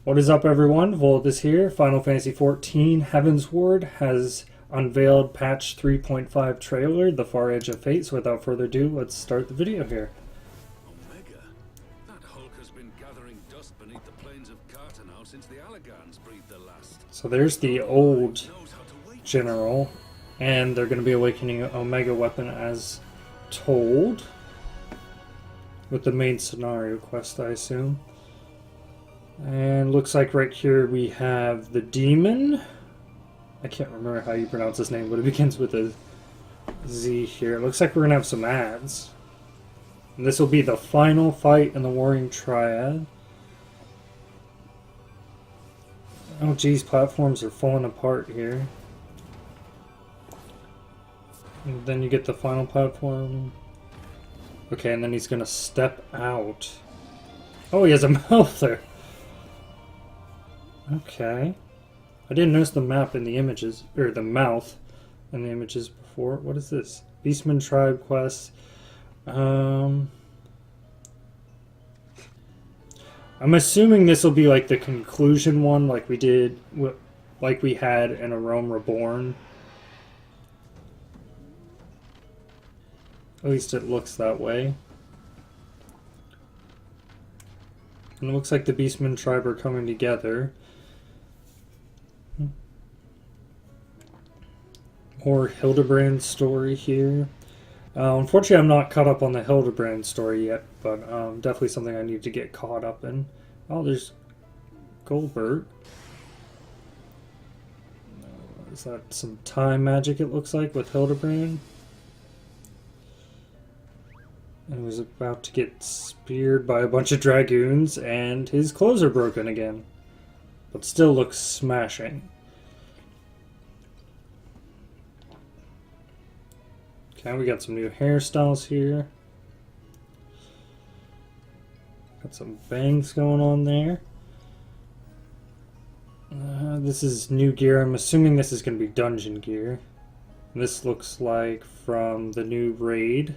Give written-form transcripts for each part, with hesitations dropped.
What is up, everyone? Volathis here. Final Fantasy XIV Heavensward has unveiled patch 3.5 trailer, The Far Edge of Fate. So without further ado, let's start the video here. Omega? That Hulk has been gathering dust beneath the plains of Carter now since the Allagans breathed the last. So there's the old general, and they're going to be awakening Omega weapon as told, with the main scenario quest, I assume. And looks like right here we have the demon. I can't remember how you pronounce his name, but it begins with a Z here. It looks like we're going to have some ads. And this will be the final fight in the Warring Triad. Oh geez, platforms are falling apart here. And then you get the final platform. Okay, and then he's going to step out. Oh, he has a mouth there. Okay. I didn't notice the map in the images, or the mouth in the images before. What is this? Beastman Tribe quest. I'm assuming this will be like the conclusion one, like we did, like we had in A Realm Reborn. At least it looks that way. And it looks like the Beastman Tribe are coming together. Or Hildebrand's story here. Unfortunately, I'm not caught up on the Hildebrand story yet, but definitely something I need to get caught up in. Oh, there's Goldberg. Is that some time magic, it looks like, with Hildebrand? And he was about to get speared by a bunch of dragoons, and his clothes are broken again. But still looks smashing. Okay, we got some new hairstyles here. Got some bangs going on there. This is new gear. I'm assuming this is going to be dungeon gear. This looks like from the new raid.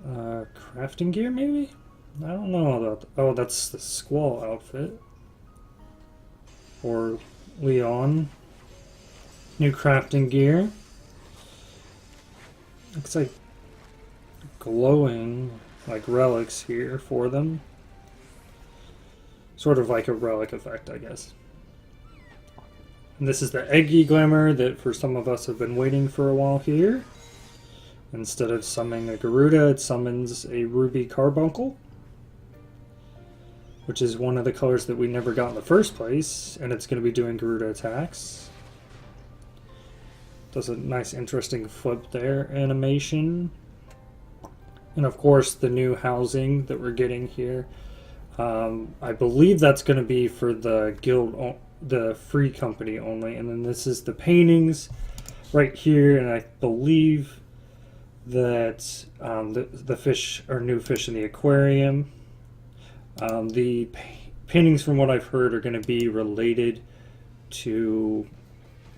Crafting gear, maybe? I don't know about. Oh, that's the Squall outfit. Or Leon. New crafting gear. Looks like glowing, like relics here for them. Sort of like a relic effect, I guess. And this is the Eggy Glamour that for some of us have been waiting for a while here. Instead of summoning a Garuda, it summons a Ruby Carbuncle, which is one of the colors that we never got in the first place, and it's going to be doing Garuda attacks. Does a nice interesting flip there animation. And of course the new housing that we're getting here. I believe that's going to be for the guild, the free company only. And then this is the paintings right here. And I believe that the fish are new fish in the aquarium. The paintings, from what I've heard, are going to be related to...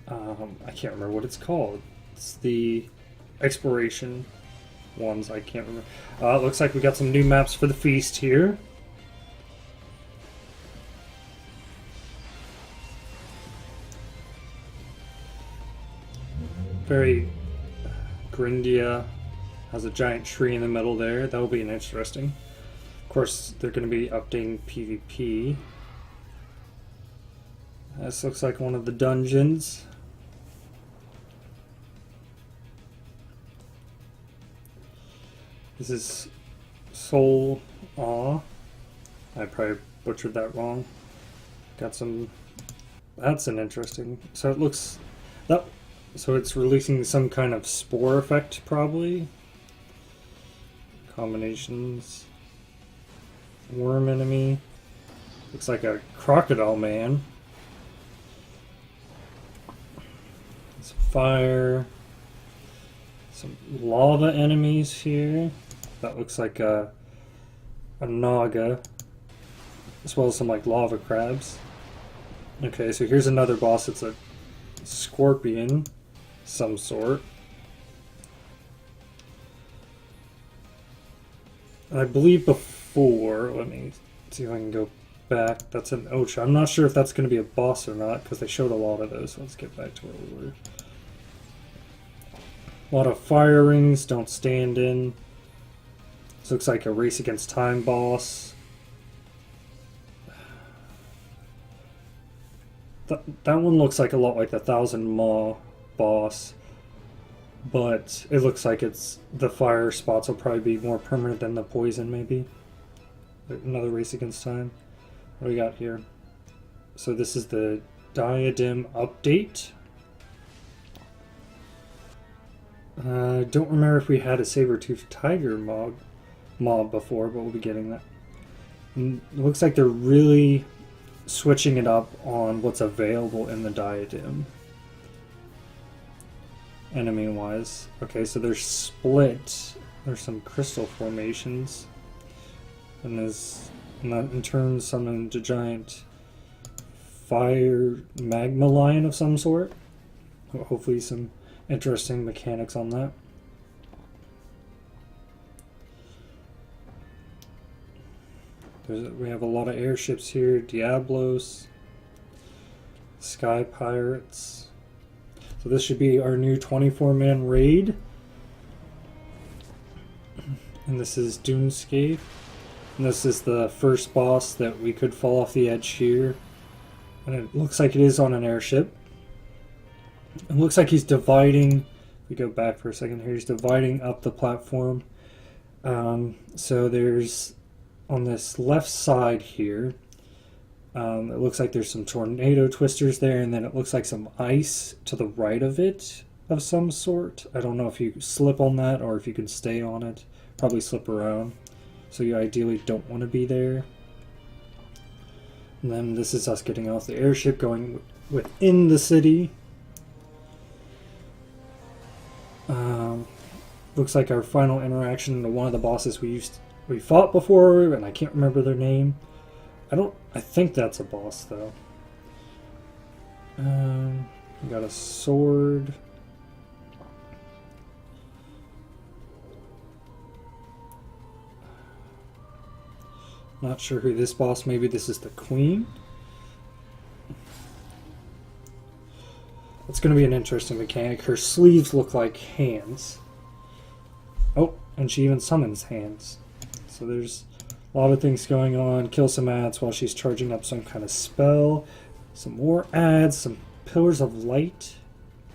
I can't remember what it's called. It's the exploration ones. I can't remember. It looks like we got some new maps for the feast here. Very Grindia. Has a giant tree in the middle there. That'll be an interesting. Of course, they're going to be updating PvP. This looks like one of the dungeons. This is Soul Awe. I probably butchered that wrong. Got some... That's an interesting... So it looks... That... So it's releasing some kind of spore effect, probably. Combinations. Worm enemy. Looks like a crocodile man. Some fire. Some lava enemies here. That looks like a naga. As well as some like lava crabs. Okay, so here's another boss. It's a scorpion. Some sort. And I believe before, let me see if I can go back. That's an Ocha. I'm not sure if that's going to be a boss or not, because they showed a lot of those. Let's get back to where we were. A lot of fire rings, don't stand in. This looks like a race against time boss. That one looks like a lot like the Thousand Maw boss, but it looks like it's the fire spots will probably be more permanent than the poison, maybe. Another race against time. What do we got here? So this is the Diadem update. I don't remember if we had a saber-toothed tiger mob before, but we'll be getting that. And it looks like they're really switching it up on what's available in the Diadem. Enemy-wise. Okay, so they're split. There's some crystal formations. And there's, in turn, summoned a giant fire magma lion of some sort. Hopefully some interesting mechanics on that. We have a lot of airships here. Diablos, Sky Pirates. So this should be our new 24-man raid. And this is Dune Scaith. And this is the first boss that we could fall off the edge here. And it looks like it is on an airship. It looks like he's dividing. If we go back for a second here, he's dividing up the platform. So there's, on this left side here, it looks like there's some tornado twisters there, and then it looks like some ice to the right of it of some sort. I don't know if you slip on that or if you can stay on it. Probably slip around. So you ideally don't want to be there. And then this is us getting off the airship, going within the city. Looks like our final interaction to one of the bosses we fought before, and I can't remember their name. I think that's a boss though. We got a sword. Not sure who this boss, maybe this is the queen. It's going to be an interesting mechanic. Her sleeves look like hands. Oh, and she even summons hands. So there's a lot of things going on. Kill some ads while she's charging up some kind of spell. Some more ads, some pillars of light.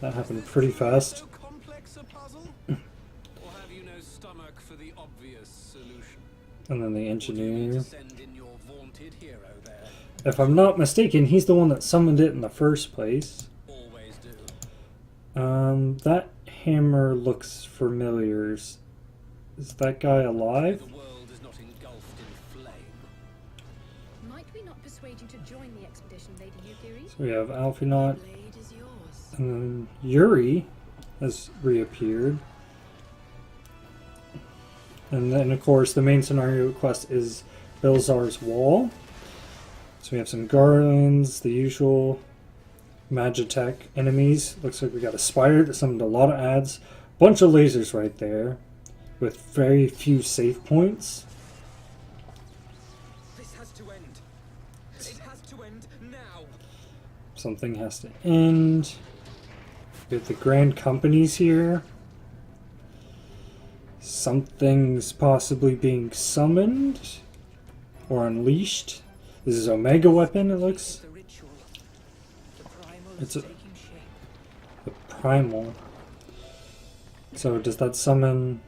That happened pretty fast. So complex a puzzle? Or have you no stomach for the obvious solution? And then the engineer. Send in your vaunted hero there. If I'm not mistaken, he's the one that summoned it in the first place. Always do. That hammer looks familiar. Is that guy alive? The world is not engulfed in flame. Might we not persuade you to join the expedition, Lady Yukiri? So we have Alphinaut, Blade is yours. and then Yuri has reappeared. And then, of course, the main scenario quest is Belzar's Wall. So we have some garlands, the usual Magitech enemies. Looks like we got a spider that summoned a lot of ads. Bunch of lasers right there, with very few save points. This has to end. It has to end now. Something has to end. We have the Grand Companies here. Something's possibly being summoned or unleashed. This is Omega Weapon, it looks. The ritual. The primal It's is a- taking shape. The Primal. So does that summon...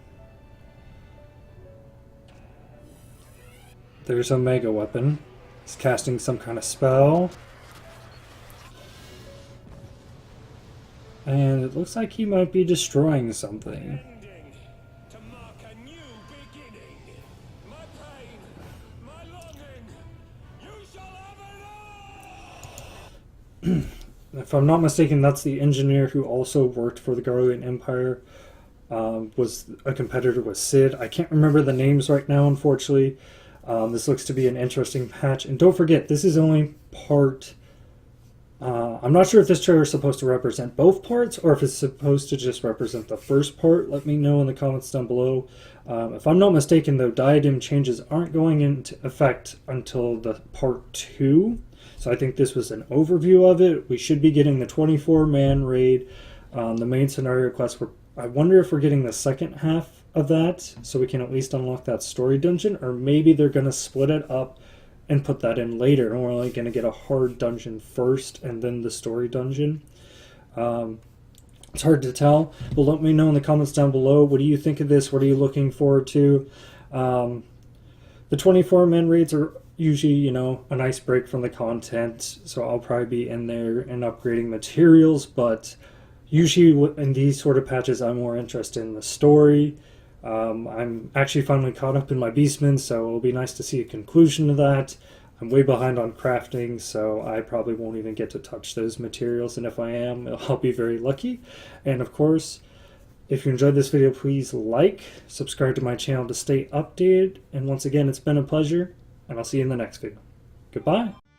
There's Omega Weapon. He's casting some kind of spell. And it looks like he might be destroying something. Ending to mark a new beginning. My pain, my longing, you shall have it all! If I'm not mistaken, that's the engineer who also worked for the Garlean Empire. Was a competitor with Sid. I can't remember the names right now, unfortunately. This looks to be an interesting patch. And don't forget, this is only part I'm not sure if this trailer is supposed to represent both parts or if it's supposed to just represent the first part. Let me know in the comments down below. If I'm not mistaken, though, Diadem changes aren't going into effect until the part 2. So I think this was an overview of it. We should be getting the 24-man raid, the main scenario quest. I wonder if we're getting the second half of that, so we can at least unlock that story dungeon, or maybe they're going to split it up and put that in later, and we're only going to get a hard dungeon first and then the story dungeon. It's hard to tell, but let me know in the comments down below. What do you think of this? What are you looking forward to? The 24-man raids are usually, you know, a nice break from the content, so I'll probably be in there and upgrading materials, but usually in these sort of patches I'm more interested in the story. I'm actually finally caught up in my Beastman, so it'll be nice to see a conclusion to that. I'm way behind on crafting, so I probably won't even get to touch those materials, and if I am, I'll be very lucky. And of course, if you enjoyed this video, please like, subscribe to my channel to stay updated, and once again, it's been a pleasure, and I'll see you in the next video. Goodbye!